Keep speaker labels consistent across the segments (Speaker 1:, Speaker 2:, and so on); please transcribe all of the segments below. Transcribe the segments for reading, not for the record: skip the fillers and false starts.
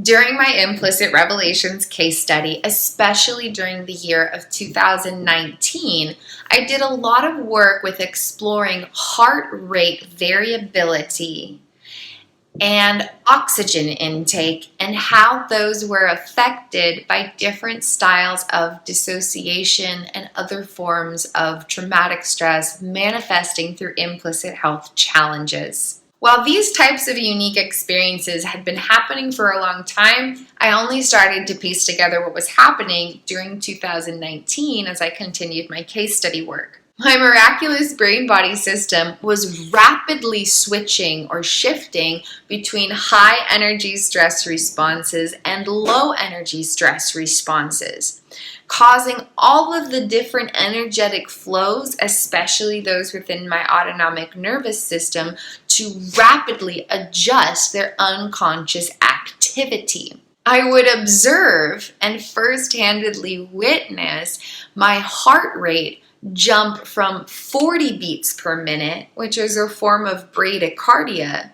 Speaker 1: During my Implicit Revelations case study, especially during the year of 2019, I did a lot of work with exploring heart rate variability and oxygen intake and how those were affected by different styles of dissociation and other forms of traumatic stress manifesting through implicit health challenges. While these types of unique experiences had been happening for a long time, I only started to piece together what was happening during 2019 as I continued my case study work. My miraculous brain-body system was rapidly switching or shifting between high-energy stress responses and low-energy stress responses, causing all of the different energetic flows, especially those within my autonomic nervous system, to rapidly adjust their unconscious activity. I would observe and first-handedly witness my heart rate jump from 40 beats per minute, which is a form of bradycardia,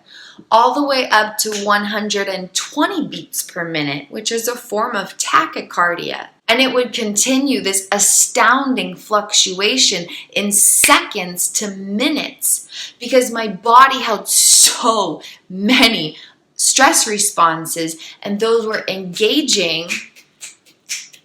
Speaker 1: all the way up to 120 beats per minute, which is a form of tachycardia. And it would continue this astounding fluctuation in seconds to minutes because my body held so many stress responses, and those were engaging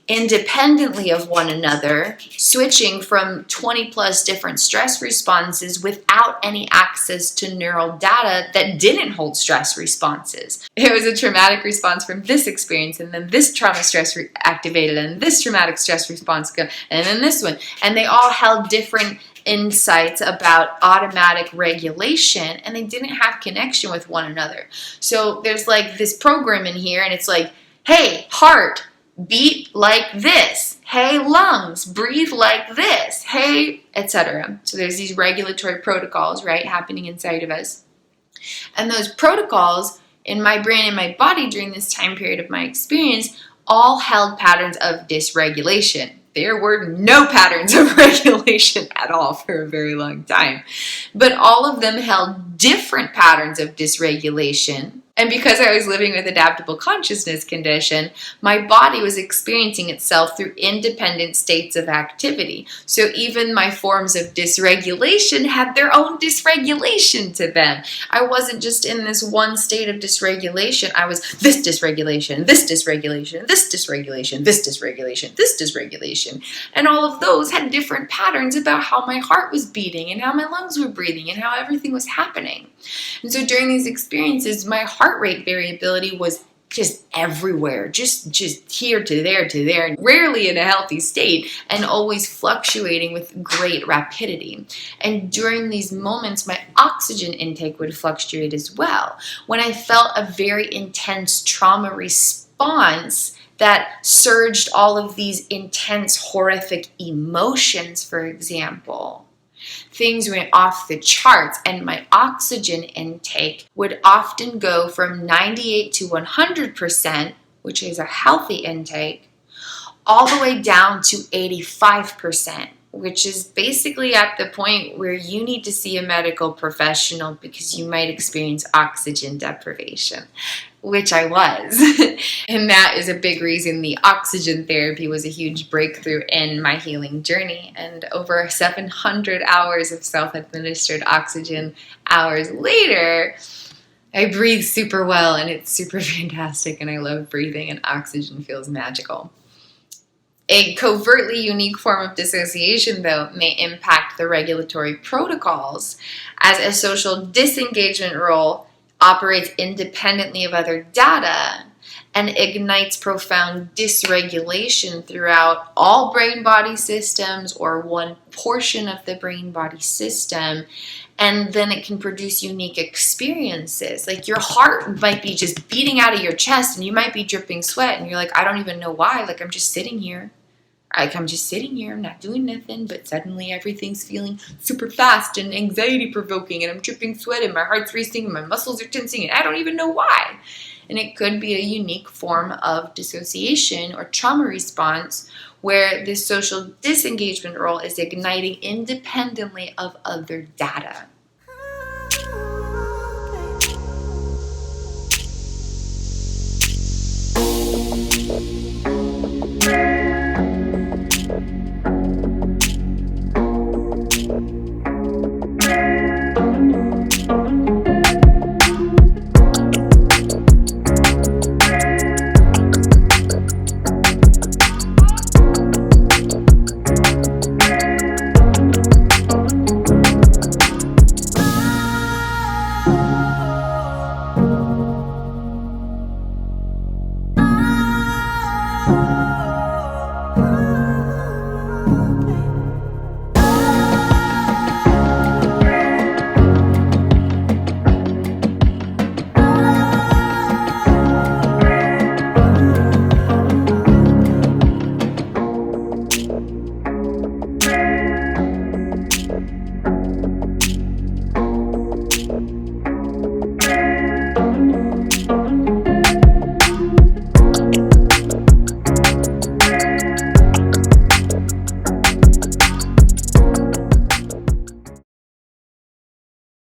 Speaker 1: independently of one another, switching from 20 plus different stress responses without any access to neural data that didn't hold stress responses. It was a traumatic response from this experience, and then this trauma stress activated, and this traumatic stress response, and then this one. And they all held different insights about automatic regulation, and they didn't have connection with one another. So there's like this program in here, and it's like, hey, heart, beat like this. Hey, lungs, breathe like this. Hey, etc. So there's these regulatory protocols, right, happening inside of us. And those protocols in my brain and my body during this time period of my experience all held patterns of dysregulation. There were no patterns of regulation at all for a very long time. But all of them held different patterns of dysregulation. And because I was living with adaptable consciousness condition, my body was experiencing itself through independent states of activity. So even my forms of dysregulation had their own dysregulation to them. I wasn't just in this one state of dysregulation. I was this dysregulation, this dysregulation, this dysregulation, this dysregulation, this dysregulation. And all of those had different patterns about how my heart was beating and how my lungs were breathing and how everything was happening. And so during these experiences, my heart rate variability was just everywhere, just here to there, rarely in a healthy state, and always fluctuating with great rapidity. And during these moments, my oxygen intake would fluctuate as well. When I felt a very intense trauma response that surged all of these intense, horrific emotions, for example, things went off the charts, and my oxygen intake would often go from 98 to 100%, which is a healthy intake, all the way down to 85%, which is basically at the point where you need to see a medical professional because you might experience oxygen deprivation, which I was. And that is a big reason the oxygen therapy was a huge breakthrough in my healing journey. And over 700 hours of self-administered oxygen hours later, I breathe super well, and it's super fantastic, and I love breathing, and oxygen feels magical. A covertly unique form of dissociation, though, may impact the regulatory protocols, as a social disengagement role operates independently of other data and ignites profound dysregulation throughout all brain-body systems or one portion of the brain-body system. And then it can produce unique experiences. Like your heart might be just beating out of your chest and you might be dripping sweat and you're like, I don't even know why. Like I'm just sitting here. I'm not doing nothing, but suddenly everything's feeling super fast and anxiety provoking and I'm dripping sweat and my heart's racing and my muscles are tensing and I don't even know why. And it could be a unique form of dissociation or trauma response where this social disengagement role is igniting independently of other data.